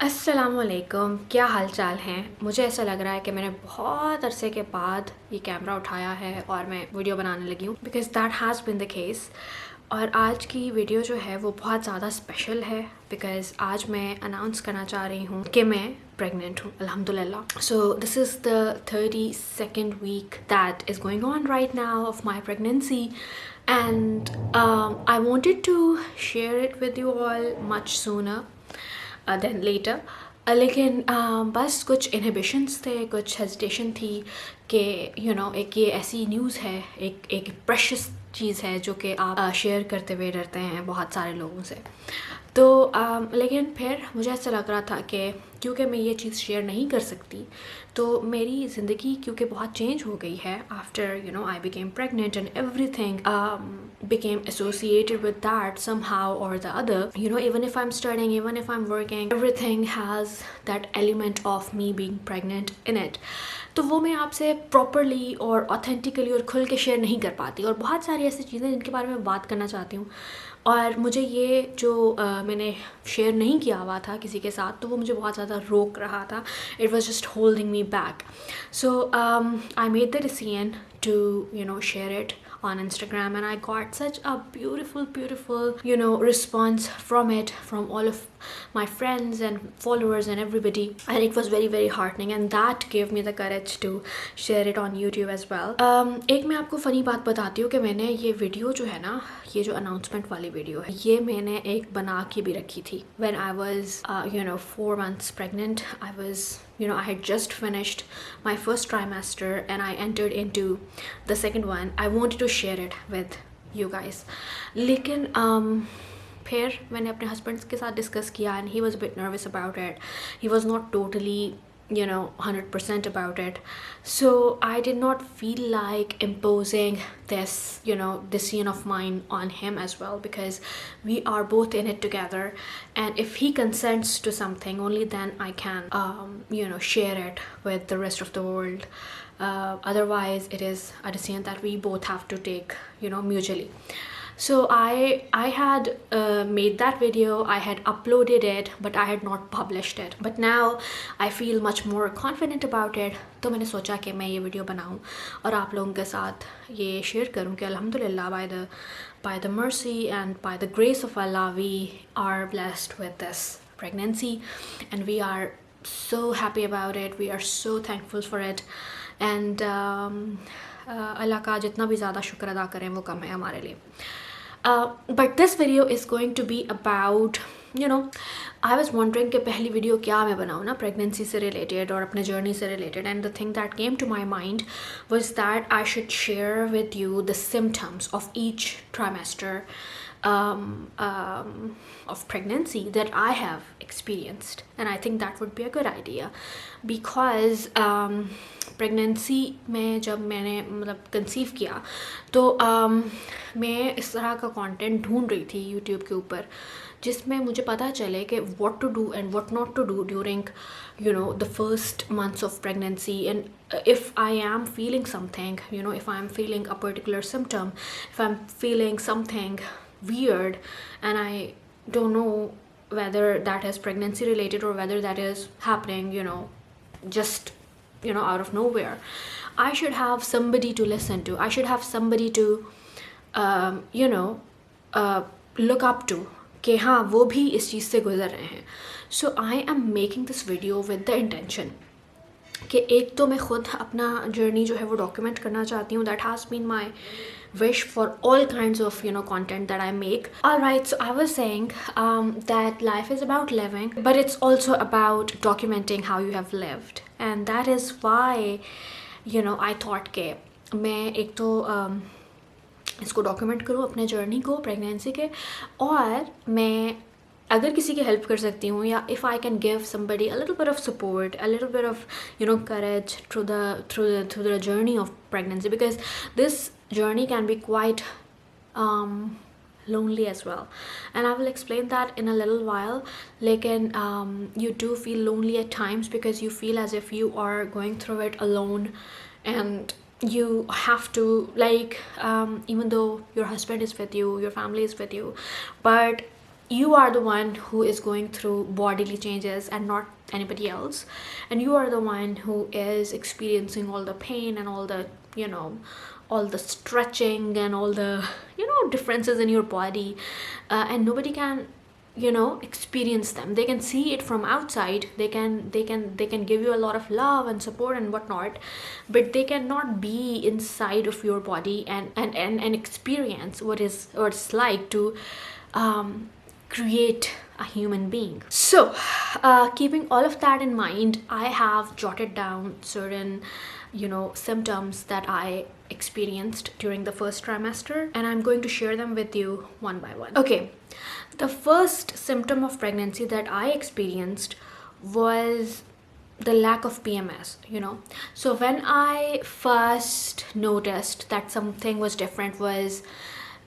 अस्सलामुअलैकुम, क्या हाल चाल हैं। मुझे ऐसा लग रहा है कि मैंने बहुत अरसे के बाद ये कैमरा उठाया है और मैं वीडियो बनाने लगी हूँ because that has been the case. और आज की वीडियो जो है वो बहुत ज़्यादा स्पेशल है बिकॉज आज मैं अनाउंस करना चाह रही हूँ कि मैं प्रेग्नेंट हूँ अल्हम्दुलिल्लाह। So this is the 32nd week that is going on right now of my pregnancy and I wanted to share it with you all much sooner than later. लेकिन बस कुछ इनहिबिशंस थे, कुछ हेजिटेशन थी कि एक ये ऐसी न्यूज़ है, एक प्रेशियस चीज़ है जो कि आप शेयर करते हुए डरते हैं बहुत सारे लोगों से। तो लेकिन फिर मुझे ऐसा लग रहा था कि क्योंकि मैं ये चीज़ शेयर नहीं कर सकती तो मेरी ज़िंदगी क्योंकि बहुत चेंज हो गई है after I became pregnant and everything became associated with that somehow or the other. Even if I'm studying, even if I'm working, everything has that element of me being pregnant in it. तो वो मैं आपसे properly और authentically और खुल के share नहीं कर पाती, और बहुत सारी ऐसी चीज़ें जिनके बारे में बात करना चाहती हूँ और मुझे ये जो मैंने शेयर नहीं किया हुआ था किसी के साथ तो वो मुझे बहुत ज़्यादा रोक रहा था. It was just holding me back. So I made the decision to share it on Instagram, and I got such a beautiful response from it, from all of my friends and followers and everybody, and it was very heartening, and that gave me the courage to share it on YouTube as well. एक मैं आपको funny बात बताती हूँ कि मैंने ये video जो है ना, ये जो अनाउंसमेंट वाली वीडियो है, ये मैंने एक बना के भी रखी थी. When I was 4 months pregnant, I had just finished my first trimester and I entered into the second one. I wanted to share it with you guys. लेकिन फिर मैंने अपने हस्बैंड के साथ डिस्कस किया and he was a bit nervous about it. He was not totally 100% about it. So I did not feel like imposing this decision of mine on him as well, because we are both in it together, and if he consents to something, only then I can share it with the rest of the world. Otherwise it is a decision that we both have to take mutually. So I had made that video, I had uploaded it, but I had not published it. But now I feel much more confident about it. तो मैंने सोचा कि मैं ये video बनाऊँ और आप लोगों के साथ ये शेयर करूँ कि अल्हम्दुलिल्लाह by the mercy and by the grace of Allah we are blessed with this pregnancy, and we are so happy about it. We are so thankful for it, and अल्लाह का जितना भी ज़्यादा शुक्र अदा करें वो कम है हमारे लिए. But this video is going to be about I was wondering कि पहली वीडियो क्या मैं बनाऊँ ना प्रेगनेंसी से रिलेटेड और अपने जर्नी से related, and the thing that came to my mind was that I should share with you the symptoms of each trimester of pregnancy that I have experienced, and I think that would be a good idea because pregnancy में जब मैंने मतलब conceive किया तो मैं इस तरह का कंटेंट ढूंढ रही थी यूट्यूब के ऊपर जिसमें मुझे पता चले कि what to do and what not to do during the first months of pregnancy, and if I am feeling something, if I am feeling a particular symptom, if I'm feeling something weird and I don't know whether that is pregnancy related or whether that is happening just out of nowhere, I should have somebody to listen to. I should have somebody to look up to कि हाँ वो भी इस चीज़ से गुजर रहे हैं. So I am making this video with the intention कि एक तो मैं ख़ुद अपना जर्नी जो है वो डॉक्यूमेंट करना चाहती हूँ. That has been my wish for all kinds of content that I make. Alright, so I was saying that life is about living, but it's also about documenting how you have lived, and that is why I thought कि मैं एक तो इसको document करूँ अपने journey को pregnancy के, और मैं अगर किसी की हेल्प कर सकती हूँ या if I can give somebody a little bit of support, a little bit of courage through the journey of pregnancy, because this journey can be quite lonely as well, and I will explain that in a little while. Lekin you do feel lonely at times because you feel as if you are going through it alone, and you have to even though your husband is with you, your family is with you, but you are the one who is going through bodily changes and not anybody else, and you are the one who is experiencing all the pain and all the, you know, all the stretching and all the, you know, differences in your body, and nobody can, you know, experience them. They can see it from outside, they can give you a lot of love and support and whatnot, but they cannot be inside of your body and experience what it's like to create a human being. So keeping all of that in mind, I have jotted down certain, you know, symptoms that I experienced during the first trimester, and I'm going to share them with you one by one. Okay, the first symptom of pregnancy that I experienced was the lack of PMS, you know. So when I first noticed that something was different was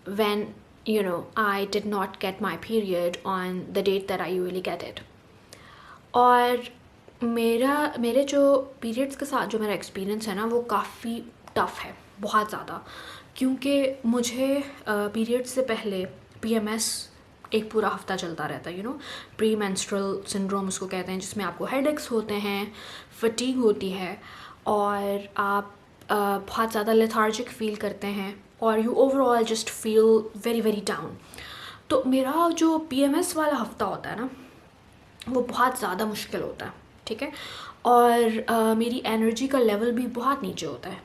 when, you know, I did not get my period on the date that I usually get it. और मेरे जो periods के साथ जो मेरा experience है ना, वो काफ़ी टफ़ है, बहुत ज़्यादा, क्योंकि मुझे पीरियड्स से पहले PMS एक पूरा हफ्ता चलता रहता है, you know, pre menstrual syndrome उसको कहते हैं, जिसमें आपको हेडेक्स होते हैं, फटीग होती है, और आप बहुत ज़्यादा लेथार्जिक फील करते हैं, और you overall just feel very very down. तो मेरा जो PMS वाला हफ्ता होता है ना, वो बहुत ज़्यादा मुश्किल होता है, ठीक है, और मेरी एनर्जी का लेवल भी बहुत नीचे होता है,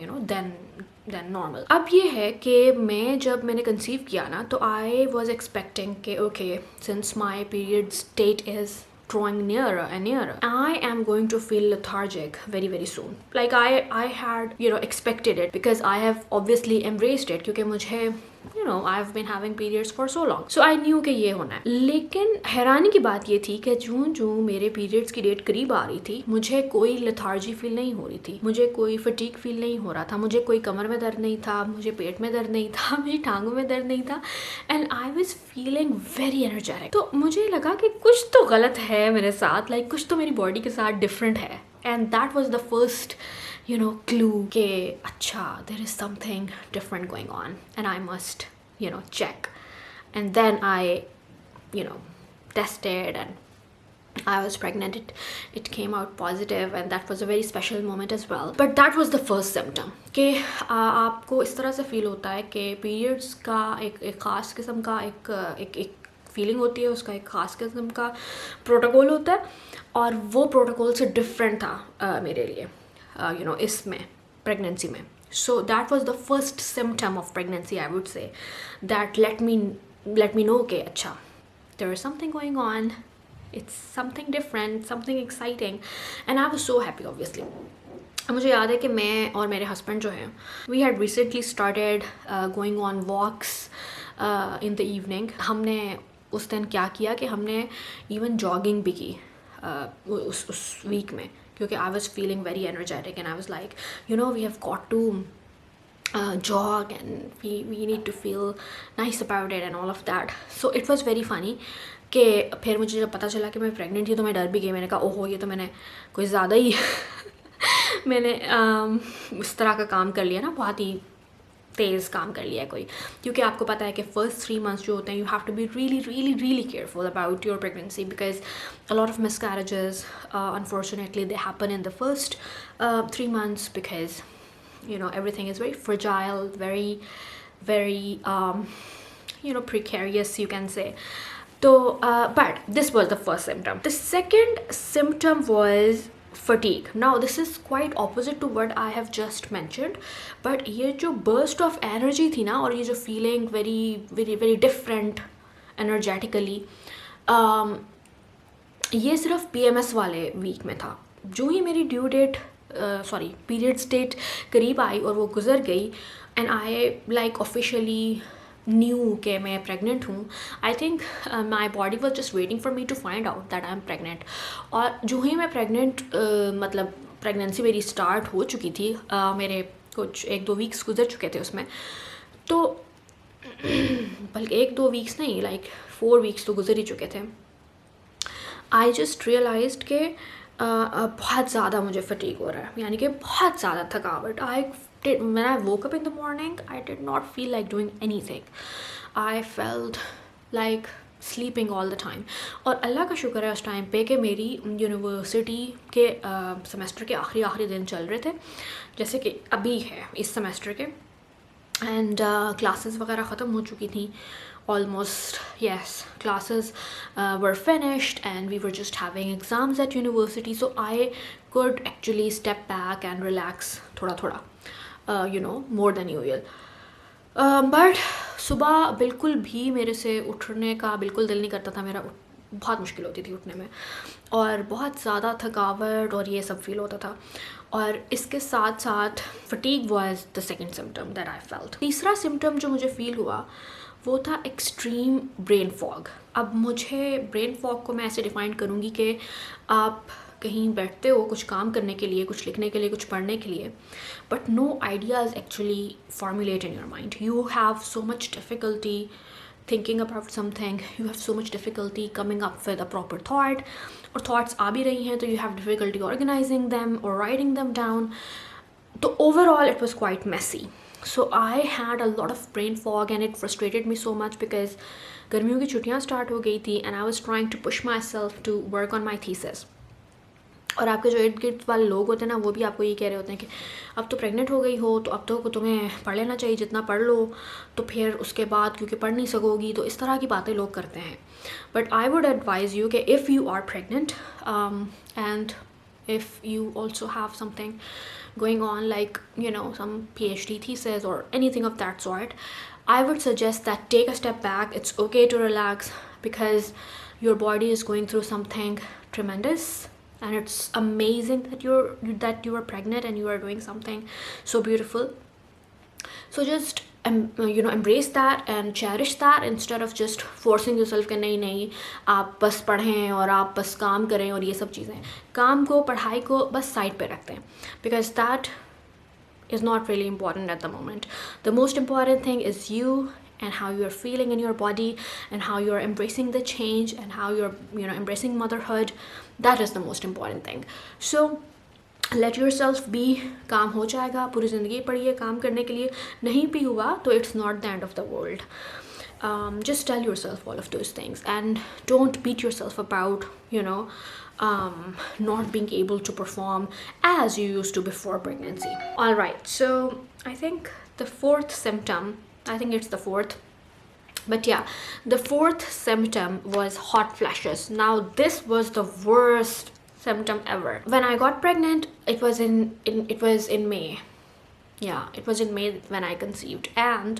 यू नो, देन नॉर्मल. अब ये है कि मैंने कंसीव किया ना, तो आई वॉज एक्सपेक्टिंग कि okay, since my period that is drawing nearer and nearer, I am going to feel lethargic very very soon. Like I had, you know, expected it, because I have obviously embraced it, क्योंकि मुझे, you know, I've been having periods for so long, so I knew कि ये होना है. लेकिन हैरानी की बात ये थी कि जो मेरे periods की डेट करीब आ रही थी, मुझे कोई lethargy फील नहीं हो रही थी, मुझे कोई fatigue फील नहीं हो रहा था, मुझे कोई कमर में दर्द नहीं था, मुझे पेट में दर्द नहीं था, मुझे टांगों में दर्द नहीं था, and I was feeling very energetic. तो मुझे लगा कि कुछ तो गलत है मेरे साथ, लाइक कुछ तो मेरी बॉडी के साथ डिफरेंट है, and that was the first, you know, clue के अच्छा, there is something different going on and I must, you know, check. And then I, you know, tested and I was pregnant. It came out positive, and that was a very special moment as well. But that was the first symptom कि आपको इस तरह से feel होता है कि periods का एक ख़ास किस्म का एक फीलिंग होती है, उसका एक ख़ास किस्म का प्रोटोकॉल होता है, और वो प्रोटोकॉल से डिफरेंट था मेरे लिए, you know, इसमें प्रेगनेंसी में. So that was the first symptom of pregnancy, I would say, that let me know कि अच्छा, there is something going on, it's something different, something exciting, and I was so happy obviously. मुझे याद है कि मैं और मेरे husband जो हैं, we had recently started going on walks in the evening. हमने उस दिन क्या किया कि हमने इवन जॉगिंग भी की उस वीक में, क्योंकि I was feeling very energetic and I was like, you know, we have got to jog and we need to feel nice about it and all of that. So it was very funny कि फिर मुझे जब पता चला कि मैं pregnant थी तो मैं डर भी गई. मैंने कहा ओहो, ये तो मैंने कोई ज़्यादा ही मैंने उस तरह का काम कर लिया ना, बहुत ही तेज़ काम कर लिया है कोई, क्योंकि आपको पता है कि फर्स्ट 3 months जो होते हैं, you have to be really careful about your pregnancy, because a lot of miscarriages unfortunately they happen in the first 3 months, because you know everything is very fragile, very you know, precarious, you can say. So but this was the first symptom. The second symptom was fatigue. Now this is quite opposite to what I have just mentioned, but ये जो burst of energy थी ना, और ये जो feeling very different energetically, ये सिर्फ PMS वाले वीक में था. जो ही मेरी ड्यू डेट पीरियड्स डेट करीब आई और वो गुजर गई, and I like officially knew कि मैं प्रेग्नेंट हूँ. I think my body was just waiting for me to find out that I am pregnant. और जो ही मैं प्रेग्नेंट मतलब प्रेगनेंसी मेरी स्टार्ट हो चुकी थी, मेरे कुछ 1-2 वीक्स गुजर चुके थे उसमें, तो बल्कि 1-2 वीक्स नहीं, लाइक 4 वीक्स तो गुजर ही चुके थे. आई जस्ट रियलाइज्ड कि बहुत ज़्यादा मुझे फटीग हो रहा है, यानी कि बहुत ज़्यादा थकावट. When I woke up in the morning, I did not feel like doing anything. I felt like sleeping all the time. और अल्लाह का शुक्र है उस टाइम पे कि मेरी यूनिवर्सिटी के सेमेस्टर के आखिरी दिन चल रहे थे, जैसे कि अभी है इस सेमेस्टर के, एंड क्लासेस वगैरह ख़त्म हो चुकी थी almost. Yes, classes were finished and we were just having exams at university, so I could actually step back and relax thoda thoda, more than usual. But सुबह बिल्कुल भी मेरे से उठने का बिल्कुल दिल नहीं करता था मेरा, बहुत मुश्किल होती थी उठने में, और बहुत ज़्यादा थकावट और ये सब फील होता था। और इसके साथ साथ fatigue was the second symptom that I felt. तीसरा सिम्टम जो मुझे फील हुआ वो था एक्सट्रीम ब्रेन फॉग। अब मुझे ब्रेन फॉग को मैं ऐसे डिफ़ाइन करूँगी कि आप कहीं बैठते हो कुछ काम करने के लिए, कुछ लिखने के लिए, कुछ पढ़ने के लिए, but no ideas actually formulate in your mind. You have so much difficulty thinking about something, you have so much difficulty coming up with a proper thought, और thoughts आ भी रही हैं तो you have difficulty organizing them or writing them down. So overall it was quite messy. So I had a lot of brain fog and it frustrated me so much because गर्मियों की छुट्टियाँ start हो गई थी and I was trying to push myself to work on my thesis. और आपके जो इर्द गिर्द वाले लोग होते हैं ना, वो भी आपको ये कह रहे होते हैं कि अब तो प्रेग्नेंट हो गई हो तो अब तो तुम्हें पढ़ लेना चाहिए, जितना पढ़ लो तो फिर उसके बाद क्योंकि पढ़ नहीं सकोगी, तो इस तरह की बातें लोग करते हैं. But I would advise you कि if you are pregnant and if you also have something going on like some PhD thesis or anything of that sort, I would suggest that take a step back. It's okay to relax because your body is going through something tremendous and it's amazing that you are pregnant and you are doing something so beautiful. So just embrace that and cherish that instead of just forcing yourself कि नहीं आप बस पढ़ें और आप बस काम करें और ये सब चीज़ें. काम को, पढ़ाई को बस साइड पे रखते हैं because that is not really important at the moment. The most important thing is you and how you're feeling in your body and how you're embracing the change and how you're embracing motherhood. That is the most important thing. So let yourself be. काम हो जाएगा, पूरी ज़िंदगी पड़ी है काम करने के लिए, नहीं भी हुआ तो it's not the end of the world. Just tell yourself all of those things and don't beat yourself about not being able to perform as you used to before pregnancy. All right, so I think the fourth symptom, I think it's the fourth, but yeah, the fourth symptom was hot flashes. Now this was the worst symptom ever. When I got pregnant, it was in May. Yeah, it was in May when I conceived, and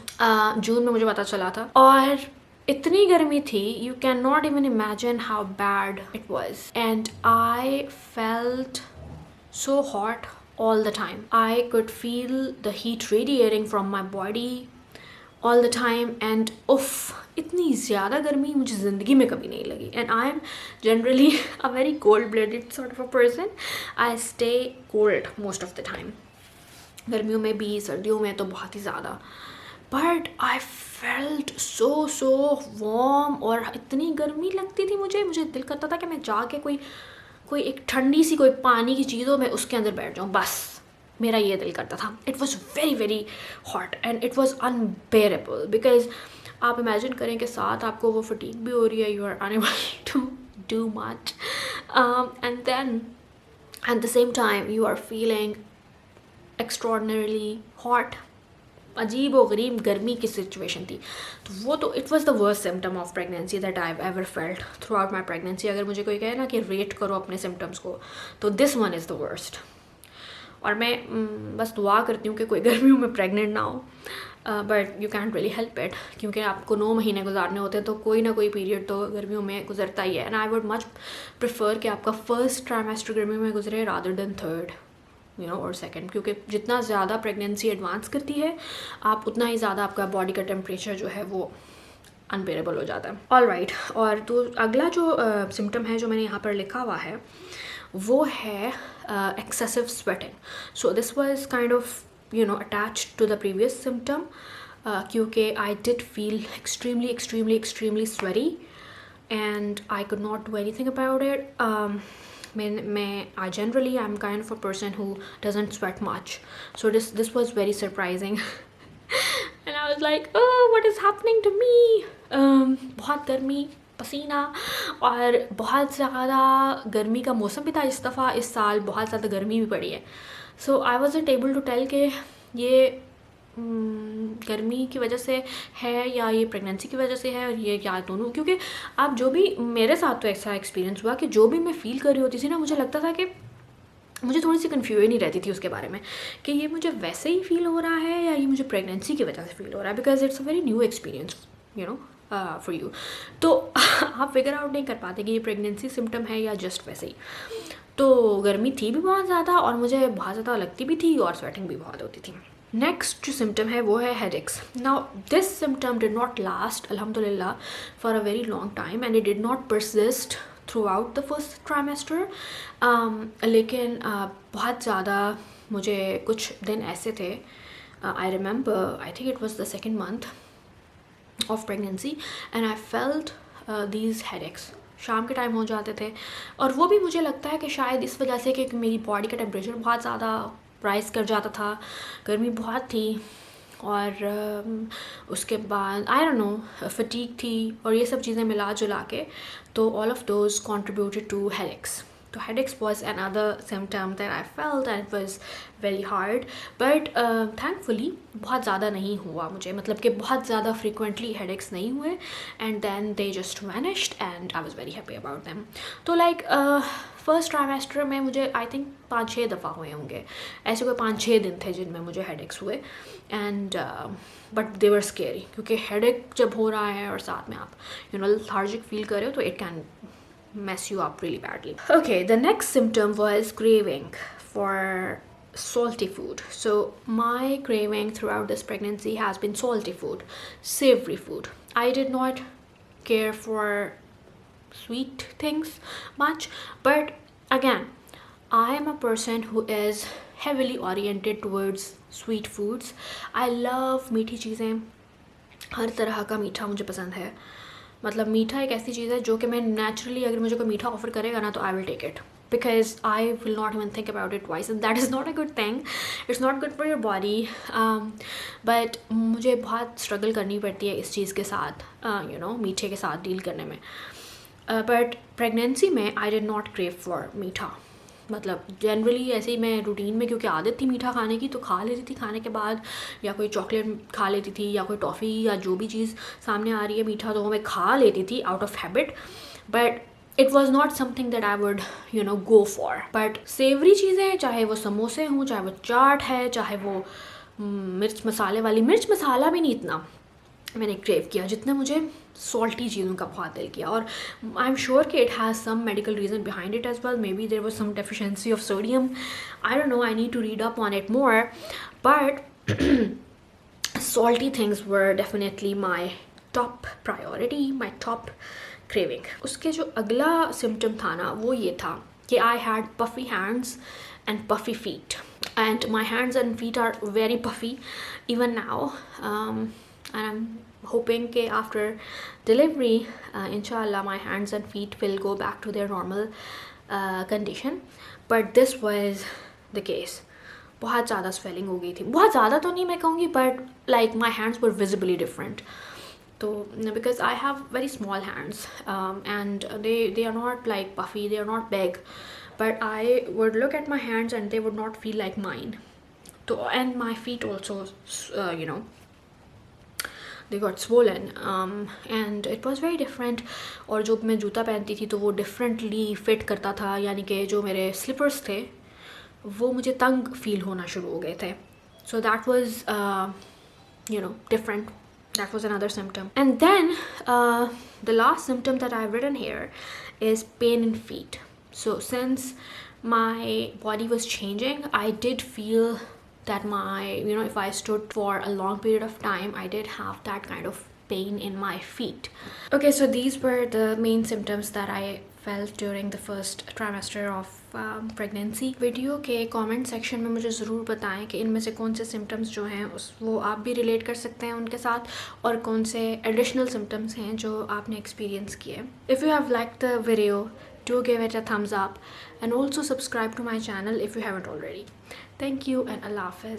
जून में मुझे पता चला था, और इतनी गर्मी थी, you cannot even imagine how bad it was, and I felt so hot all the time. I could feel the heat radiating from my body all the time, and इतनी ज़्यादा गर्मी मुझे ज़िंदगी में कभी नहीं लगी. And I am generally a very cold-blooded sort of a person. I stay cold most of the time. गर्मियों में भी, सर्दियों में तो बहुत ही ज़्यादा. But I felt so warm, और इतनी गर्मी लगती थी मुझे दिल करता था कि मैं जाके कोई एक ठंडी सी कोई पानी की चीज़ हो, मैं उसके अंदर बैठ जाऊँ, बस मेरा ये दिल करता था. It was very hot and it was unbearable because आप इमेजिन करें कि साथ आपको वो फटीग भी हो रही है, you are unable to do much, and then at the same time you are feeling extraordinarily hot. अजीब व गरीब गर्मी की सिचुएशन थी. तो वो तो it was the worst symptom of pregnancy that I ever felt through out my pregnancy. अगर मुझे कोई कहे ना कि रेट करो अपने सिम्टम्स को, तो this one is the worst. और मैं बस दुआ करती हूँ कि कोई गर्मियों में प्रेग्नेंट ना हो, but you can't really help it, क्योंकि आपको 9 महीने गुजारने होते हैं, तो कोई ना कोई पीरियड तो गर्मियों में गुजरता ही है. And I would much prefer कि आपका फर्स्ट ट्राइमेस्टर गर्मियों में गुजरे रादर देन थर्ड और सेकंड, क्योंकि जितना ज़्यादा प्रेगनेंसी एडवांस करती है आप उतना ही ज़्यादा आपका बॉडी का टेम्परेचर जो है वो अनबेरेबल हो जाता है. ऑल राइट, और तो अगला जो सिम्टम है जो मैंने यहाँ पर लिखा हुआ है वो है excessive sweating. So this was kind of attached to the previous symptom, क्योंकि I did feel extremely sweaty and I could not do anything about it. I generally I'm kind of a person who doesn't sweat much, so this was very surprising. And I was like, oh, what is happening to me? बहुत गर्मी, पसीना और बहुत ज़्यादा गर्मी का मौसम भी था इस दफ़ा, इस साल बहुत ज़्यादा गर्मी भी पड़ी है. सो आई वॉज़न्ट एबल टू टेल कि ये गर्मी की वजह से है या ये प्रेगनेंसी की वजह से है और ये क्या दोनों, क्योंकि आप जो भी, मेरे साथ तो ऐसा एक्सपीरियंस हुआ कि जो भी मैं फ़ील कर रही होती थी ना, मुझे लगता था कि मुझे थोड़ी सी कन्फ्यूजन ही रहती थी उसके बारे में कि ये मुझे वैसे ही फ़ील हो रहा है या ये मुझे प्रेगनेंसी की वजह से फ़ील हो रहा है, because it's a very new experience you know for you. तो आप फिगर आउट नहीं कर पाते कि ये प्रेगनेंसी सिम्टम है या जस्ट वैसे ही. तो गर्मी थी भी बहुत ज़्यादा और मुझे बहुत ज़्यादा लगती भी थी और स्वेटिंग भी बहुत होती थी. नेक्स्ट जो सिम्टम है वो है headaches. Now this symptom did not last अल्हम्दुलिल्लाह for a very long time and it did not persist throughout the first trimester. लेकिन बहुत ज़्यादा मुझे कुछ दिन ऐसे थे, I remember I think it was the second month of pregnancy and I felt these headaches. शाम के टाइम हो जाते थे और वो भी मुझे लगता है कि शायद इस वजह से कि मेरी बॉडी का टेम्परेचर बहुत ज़्यादा राइज़ कर जाता था, गर्मी बहुत थी और उसके बाद आई डोंट नो फटीग थी और ये सब चीज़ें मिला जुला के, तो all of those contributed to headaches. तो headaches was another symptom that I felt and it was very hard, but thankfully बहुत ज़्यादा नहीं हुआ मुझे, मतलब कि बहुत ज़्यादा frequently headaches नहीं हुए and then they just vanished and I was very happy about them. तो like फर्स्ट ट्राइमेस्टर में मुझे आई थिंक 5-6 दफ़ा हुए होंगे, ऐसे कोई 5-6 दिन थे जिनमें मुझे हेडेक्स हुए and but they were scary, क्योंकि हेडेक जब हो रहा है और साथ में आप lethargic फील कर रहे हो तो it can mess you up really badly. Okay, the next symptom was craving for salty food. So my craving throughout this pregnancy has been salty food, savory food. I did not care for sweet things much, but again, I am a person who is heavily oriented towards sweet foods. I love मीठी चीज़ें, हर तरह का मीठा मुझे पसंद है. मतलब मीठा एक ऐसी चीज़ है जो कि मैं नेचुरली, अगर मुझे कोई मीठा ऑफर करेगा ना तो I will take it, because I will not even think about it twice and that is not a good thing. It's not good for your body. But मुझे बहुत स्ट्रगल करनी पड़ती है इस चीज़ के साथ, मीठे के साथ डील करने में. बट प्रेगनेंसी में I did not crave for मीठा. मतलब जनरली ऐसे ही मैं रूटीन में, क्योंकि आदत थी मीठा खाने की, तो खा लेती थी खाने के बाद, या कोई चॉकलेट खा लेती थी या कोई टॉफ़ी या जो भी चीज़ सामने आ रही है मीठा तो वो मैं खा लेती थी out of habit. But it was not something that I would go for. But savoury चीज़ें, चाहे वो समोसे हों, चाहे वो चाट है, चाहे वो मिर्च मसाले वाली, मिर्च मसाला भी नहीं इतना मैंने क्रेव किया जितना मुझे सॉल्टी चीज़ों का बहुत दिल किया. और आई एम श्योर कि it has some medical reason behind it as well. Maybe there was some deficiency of sodium, I don't know, I need to read up on it more. But salty things were definitely my top priority, my top craving. उसके जो अगला symptom था ना वो ये था कि I had puffy hands and puffy feet, and my hands and feet are very puffy even now, and I'm hoping कि after delivery inshallah my hands and feet will go back to their normal condition, but this was the case. बहुत ज़्यादा swelling हो गई थी, बहुत ज़्यादा तो नहीं मैं कहूँगी, but like my hands were visibly different. तो because I have very small hands and they are not like puffy, they are not big, but I would look at my hands and they would not feel like mine. So, and my feet also they got swollen and it was very different. और जब मैं जूता पहनती थी तो वो differently fit करता था, यानी कि जो मेरे slippers थे वो मुझे तंग फील होना शुरू हो गए थे. So that was different. That was another symptom. And then the last symptom that I've written here is pain in feet. So since my body was changing, I did feel that my, if I stood for a long period of time, I did have that kind of pain in my feet. Okay, so these were the main symptoms that I felt during the first trimester of pregnancy. Video के comment section में मुझे ज़रूर बताएं कि इनमें से कौन से सिम्टम्स जो हैं वो आप भी रिलेट कर सकते हैं उनके साथ, और कौन से एडिशनल सिम्टम्स हैं जो आपने एक्सपीरियंस किए. If you have liked the video, do give it a thumbs up and also subscribe to my channel if you haven't already. Thank you and Allah Hafiz.